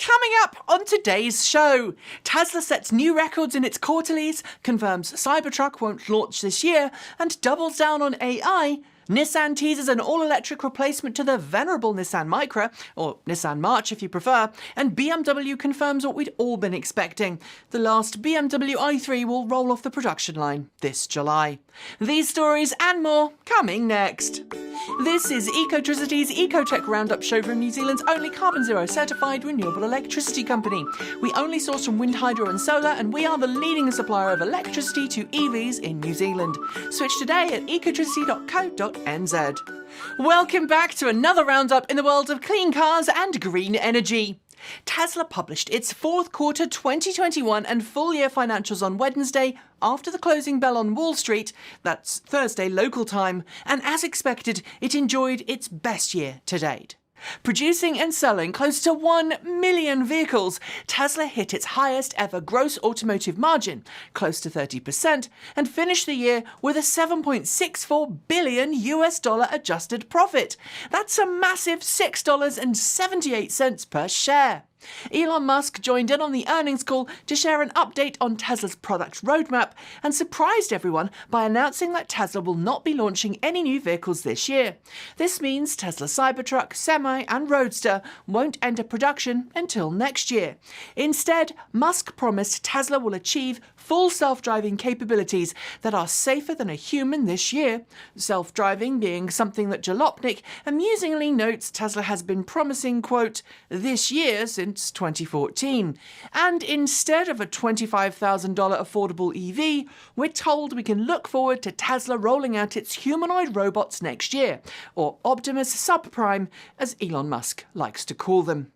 Coming up on today's show, Tesla sets new records in its quarterlies, confirms Cybertruck won't launch this year, and doubles down on AI. Nissan teases an all-electric replacement to the venerable Nissan Micra, or Nissan March if you prefer, and BMW confirms what we'd all been expecting. The last BMW i3 will roll off the production line this July. These stories and more coming next. This is EcoTricity's EcoTEC Roundup show from New Zealand's only carbon zero certified renewable electricity company. We only source from wind, hydro and solar, and we are the leading supplier of electricity to EVs in New Zealand. Switch today at ecotricity.co.nz. Welcome back to another roundup in the world of clean cars and green energy. Tesla published its fourth quarter 2021 and full year financials on Wednesday after the closing bell on Wall Street, that's Thursday local time, and as expected, it enjoyed its best year to date. Producing and selling close to 1 million vehicles, Tesla hit its highest ever gross automotive margin, close to 30%, and finished the year with a $7.64 billion adjusted profit. That's a massive $6.78 per share. Elon Musk joined in on the earnings call to share an update on Tesla's product roadmap and surprised everyone by announcing that Tesla will not be launching any new vehicles this year. This means Tesla Cybertruck, Semi and Roadster won't enter production until next year. Instead, Musk promised Tesla will achieve full self-driving capabilities that are safer than a human this year. Self-driving being something that Jalopnik amusingly notes Tesla has been promising, quote, this year since 2014. And instead of a $25,000 affordable EV, we're told we can look forward to Tesla rolling out its humanoid robots next year, or Optimus Subprime, as Elon Musk likes to call them.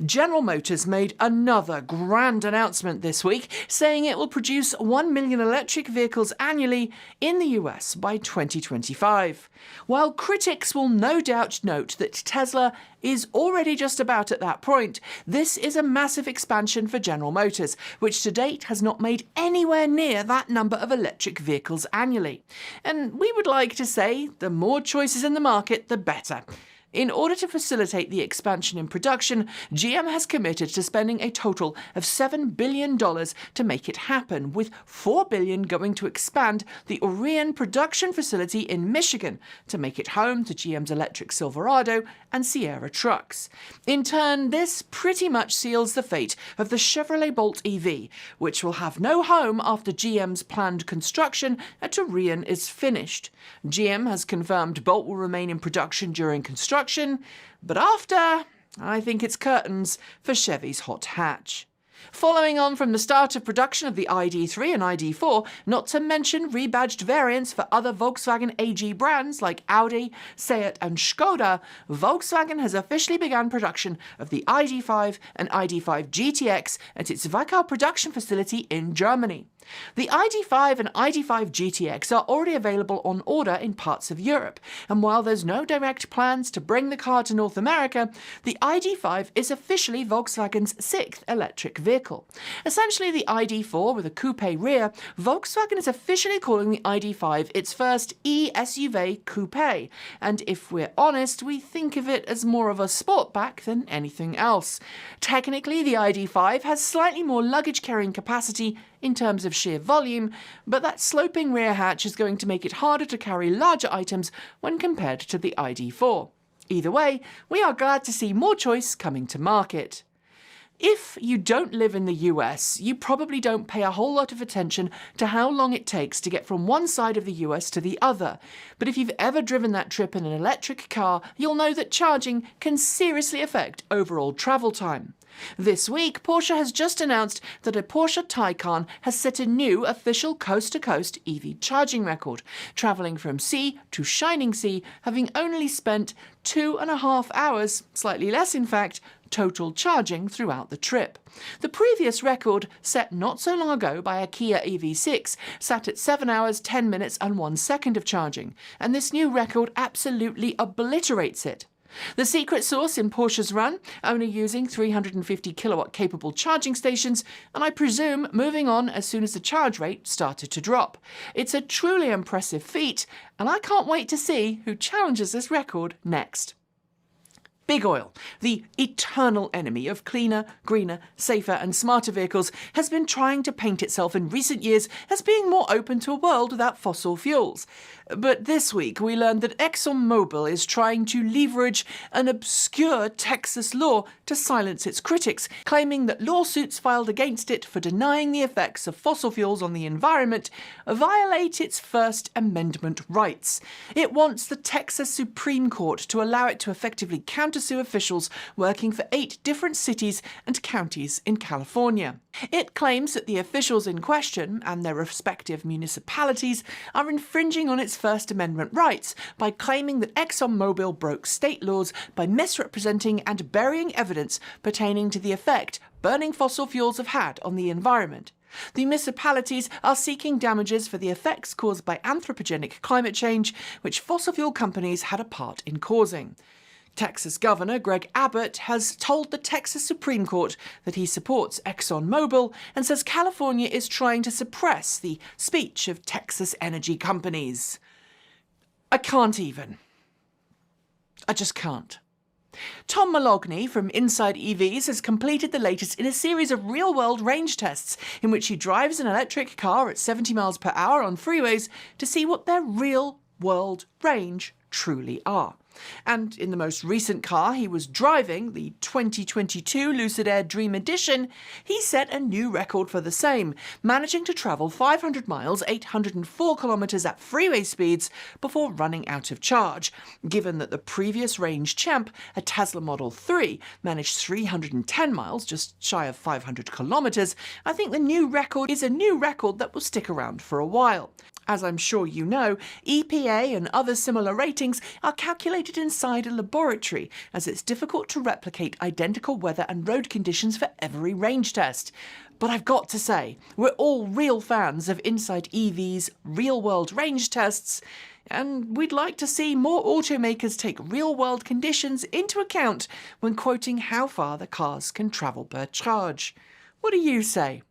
General Motors made another grand announcement this week, saying it will produce 1 million electric vehicles annually in the US by 2025. While critics will no doubt note that Tesla is already just about at that point, this is a massive expansion for General Motors, which to date has not made anywhere near that number of electric vehicles annually. And we would like to say the more choices in the market, the better. In order to facilitate the expansion in production, GM has committed to spending a total of $7 billion to make it happen, with $4 billion going to expand the Orion production facility in Michigan to make it home to GM's electric Silverado and Sierra trucks. In turn, this pretty much seals the fate of the Chevrolet Bolt EV, which will have no home after GM's planned construction at Orion is finished. GM has confirmed Bolt will remain in production during construction, but after, I think it's curtains for Chevy's hot hatch. Following on from the start of production of the ID.3 and ID.4, not to mention rebadged variants for other Volkswagen AG brands like Audi, Seat and Skoda, Volkswagen has officially begun production of the ID.5 and ID.5 GTX at its Wachau production facility in Germany. The ID.5 and ID.5 GTX are already available on order in parts of Europe, and while there's no direct plans to bring the car to North America, the ID.5 is officially Volkswagen's 6th electric vehicle. Essentially the ID.4 with a coupe rear, Volkswagen is officially calling the ID.5 its first E-SUV Coupé, and if we're honest, we think of it as more of a sportback than anything else. Technically, the ID.5 has slightly more luggage carrying capacity in terms of sheer volume, but that sloping rear hatch is going to make it harder to carry larger items when compared to the ID.4. Either way, we are glad to see more choice coming to market. If you don't live in the US, you probably don't pay a whole lot of attention to how long it takes to get from one side of the US to the other. But if you've ever driven that trip in an electric car, you'll know that charging can seriously affect overall travel time. This week, Porsche has just announced that a Porsche Taycan has set a new official coast-to-coast EV charging record, travelling from sea to shining sea, having only spent 2.5 hours, slightly less in fact, total charging throughout the trip. The previous record, set not so long ago by a Kia EV6, sat at 7 hours, 10 minutes and 1 second of charging, and this new record absolutely obliterates it. The secret sauce in Porsche's run, only using 350 kilowatt capable charging stations, and I presume moving on as soon as the charge rate started to drop. It's a truly impressive feat, and I can't wait to see who challenges this record next. Big oil, the eternal enemy of cleaner, greener, safer and smarter vehicles, has been trying to paint itself in recent years as being more open to a world without fossil fuels. But this week we learned that ExxonMobil is trying to leverage an obscure Texas law to silence its critics, claiming that lawsuits filed against it for denying the effects of fossil fuels on the environment violate its First Amendment rights. It wants the Texas Supreme Court to allow it to effectively counter-sue officials working for 8 different cities and counties in California. It claims that the officials in question and their respective municipalities are infringing on its First Amendment rights by claiming that ExxonMobil broke state laws by misrepresenting and burying evidence pertaining to the effect burning fossil fuels have had on the environment. The municipalities are seeking damages for the effects caused by anthropogenic climate change, which fossil fuel companies had a part in causing. Texas Governor Abbott has told the Texas Supreme Court that he supports ExxonMobil and says California is trying to suppress the speech of Texas energy companies. I can't even. I just can't. Tom Moloughney from Inside EVs has completed the latest in a series of real-world range tests in which he drives an electric car at 70 miles per hour on freeways to see what their real-world range truly are. And in the most recent car he was driving, the 2022 Lucid Air Dream Edition, he set a new record for the same, managing to travel 500 miles, 804 kilometers at freeway speeds before running out of charge. Given that the previous range champ, a Tesla Model 3, managed 310 miles, just shy of 500 kilometers, I think the new record is a new record that will stick around for a while. As I'm sure you know, EPA and other similar ratings are calculated inside a laboratory, as it's difficult to replicate identical weather and road conditions for every range test. But I've got to say, we're all real fans of Inside EV's real-world range tests, and we'd like to see more automakers take real-world conditions into account when quoting how far the cars can travel per charge. What do you say?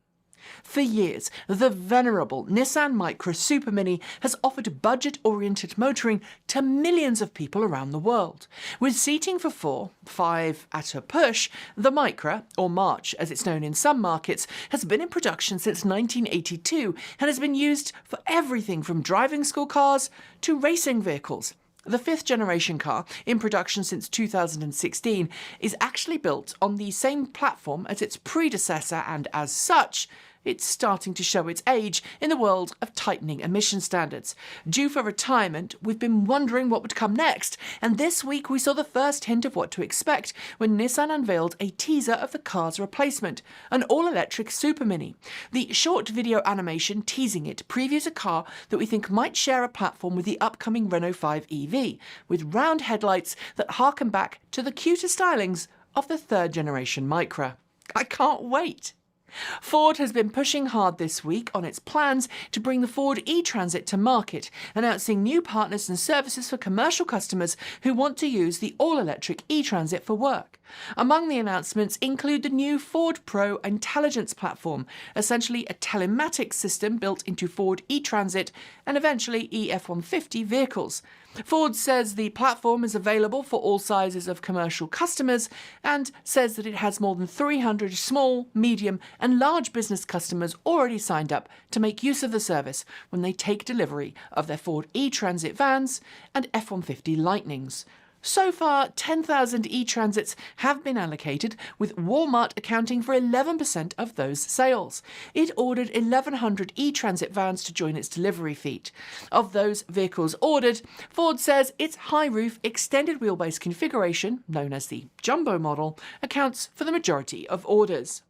For years, the venerable Nissan Micra Super Mini has offered budget-oriented motoring to millions of people around the world. With seating for 4, 5 at a push, the Micra, or March as it's known in some markets, has been in production since 1982 and has been used for everything from driving school cars to racing vehicles. The 5th generation car, in production since 2016, is actually built on the same platform as its predecessor, and as such, it's starting to show its age in the world of tightening emission standards. Due for retirement, we've been wondering what would come next, and this week we saw the first hint of what to expect when Nissan unveiled a teaser of the car's replacement, an all-electric Super Mini. The short video animation teasing it previews a car that we think might share a platform with the upcoming Renault 5 EV, with round headlights that harken back to the cuter stylings of the 3rd generation Micra. I can't wait! Ford has been pushing hard this week on its plans to bring the Ford e-Transit to market, announcing new partners and services for commercial customers who want to use the all-electric e-Transit for work. Among the announcements include the new Ford Pro Intelligence Platform, essentially a telematics system built into Ford e-Transit and eventually F-150 vehicles. Ford says the platform is available for all sizes of commercial customers and says that it has more than 300 small, medium and large business customers already signed up to make use of the service when they take delivery of their Ford e-Transit vans and F-150 Lightnings. So far, 10,000 e-Transits have been allocated, with Walmart accounting for 11% of those sales. It ordered 1,100 e-Transit vans to join its delivery fleet. Of those vehicles ordered, Ford says its high-roof, extended wheelbase configuration, known as the Jumbo model, accounts for the majority of orders.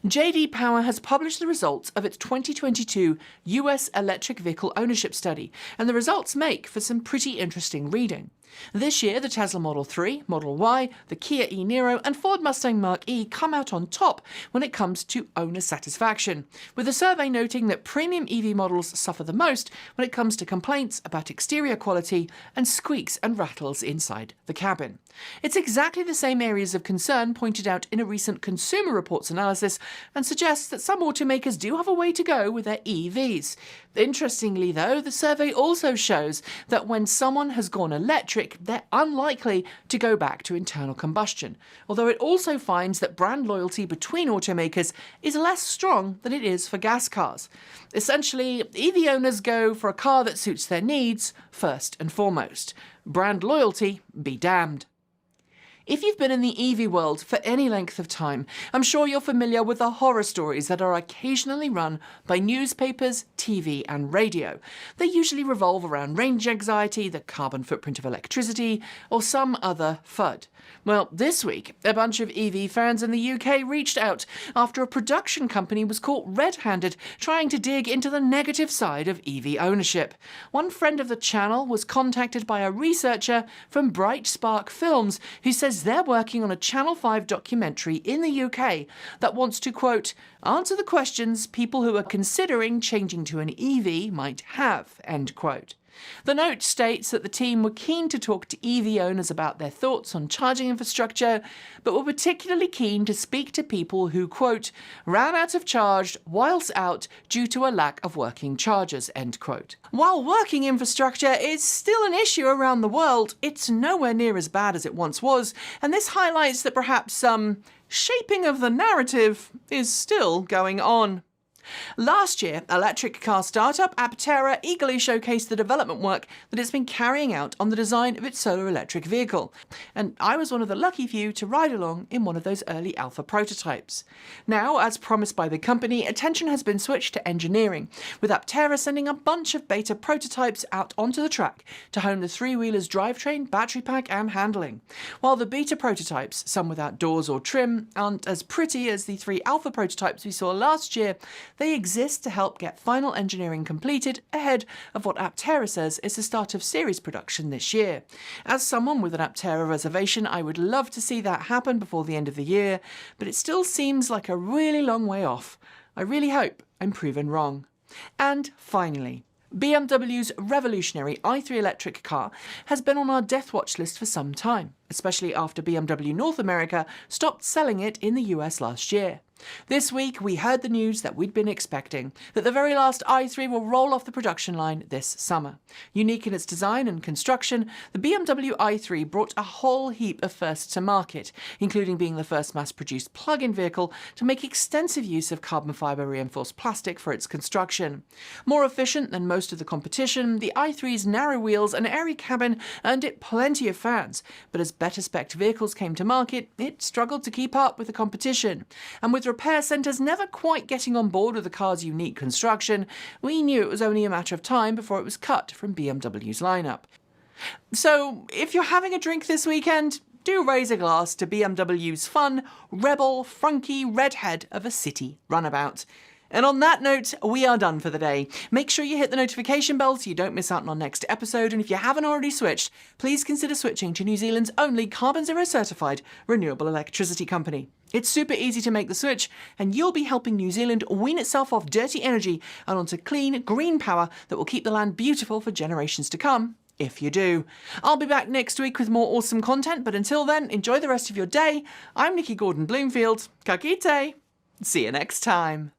J.D. Power has published the results of its 2022 US electric vehicle ownership study, and the results make for some pretty interesting reading. This year, the Tesla Model 3, Model Y, the Kia e-Niro and Ford Mustang Mach-E come out on top when it comes to owner satisfaction, with the survey noting that premium EV models suffer the most when it comes to complaints about exterior quality and squeaks and rattles inside the cabin. It's exactly the same areas of concern pointed out in a recent Consumer Reports analysis and suggests that some automakers do have a way to go with their EVs. Interestingly, though, the survey also shows that when someone has gone electric, they're unlikely to go back to internal combustion, although it also finds that brand loyalty between automakers is less strong than it is for gas cars. Essentially, EV owners go for a car that suits their needs first and foremost. Brand loyalty be damned. If you've been in the EV world for any length of time, I'm sure you're familiar with the horror stories that are occasionally run by newspapers, TV and radio. They usually revolve around range anxiety, the carbon footprint of electricity, or some other FUD. Well, this week, a bunch of EV fans in the UK reached out after a production company was caught red-handed trying to dig into the negative side of EV ownership. One friend of the channel was contacted by a researcher from Bright Spark Films who says they're working on a Channel 5 documentary in the UK that wants to, quote, answer the questions people who are considering changing to an EV might have, end quote. The note states that the team were keen to talk to EV owners about their thoughts on charging infrastructure, but were particularly keen to speak to people who, quote, ran out of charge whilst out due to a lack of working chargers, end quote. While working infrastructure is still an issue around the world, it's nowhere near as bad as it once was, and this highlights that perhaps some shaping of the narrative is still going on. Last year, electric car startup Aptera eagerly showcased the development work that it's been carrying out on the design of its solar electric vehicle, and I was one of the lucky few to ride along in one of those early alpha prototypes. Now, as promised by the company, attention has been switched to engineering, with Aptera sending a bunch of beta prototypes out onto the track to hone the three-wheeler's drivetrain, battery pack and handling. While the beta prototypes, some without doors or trim, aren't as pretty as the 3 alpha prototypes we saw last year, they exist to help get final engineering completed ahead of what Aptera says is the start of series production this year. As someone with an Aptera reservation, I would love to see that happen before the end of the year, but it still seems like a really long way off. I really hope I'm proven wrong. And finally, BMW's revolutionary i3 electric car has been on our death watch list for some time, especially after BMW North America stopped selling it in the US last year. This week, we heard the news that we'd been expecting, that the very last i3 will roll off the production line this summer. Unique in its design and construction, the BMW i3 brought a whole heap of firsts to market, including being the first mass-produced plug-in vehicle to make extensive use of carbon fibre reinforced plastic for its construction. More efficient than most of the competition, the i3's narrow wheels and airy cabin earned it plenty of fans, but as better-spec'd vehicles came to market, it struggled to keep up with the competition. And with repair centres never quite getting on board with the car's unique construction, we knew it was only a matter of time before it was cut from BMW's lineup. So, if you're having a drink this weekend, do raise a glass to BMW's fun, rebel, frunky redhead of a city runabout. And on that note, we are done for the day. Make sure you hit the notification bell so you don't miss out on our next episode, and if you haven't already switched, please consider switching to New Zealand's only carbon zero certified renewable electricity company. It's super easy to make the switch, and you'll be helping New Zealand wean itself off dirty energy and onto clean, green power that will keep the land beautiful for generations to come, if you do. I'll be back next week with more awesome content, but until then, enjoy the rest of your day. I'm Nikki Gordon-Bloomfield. Ka kite! See you next time.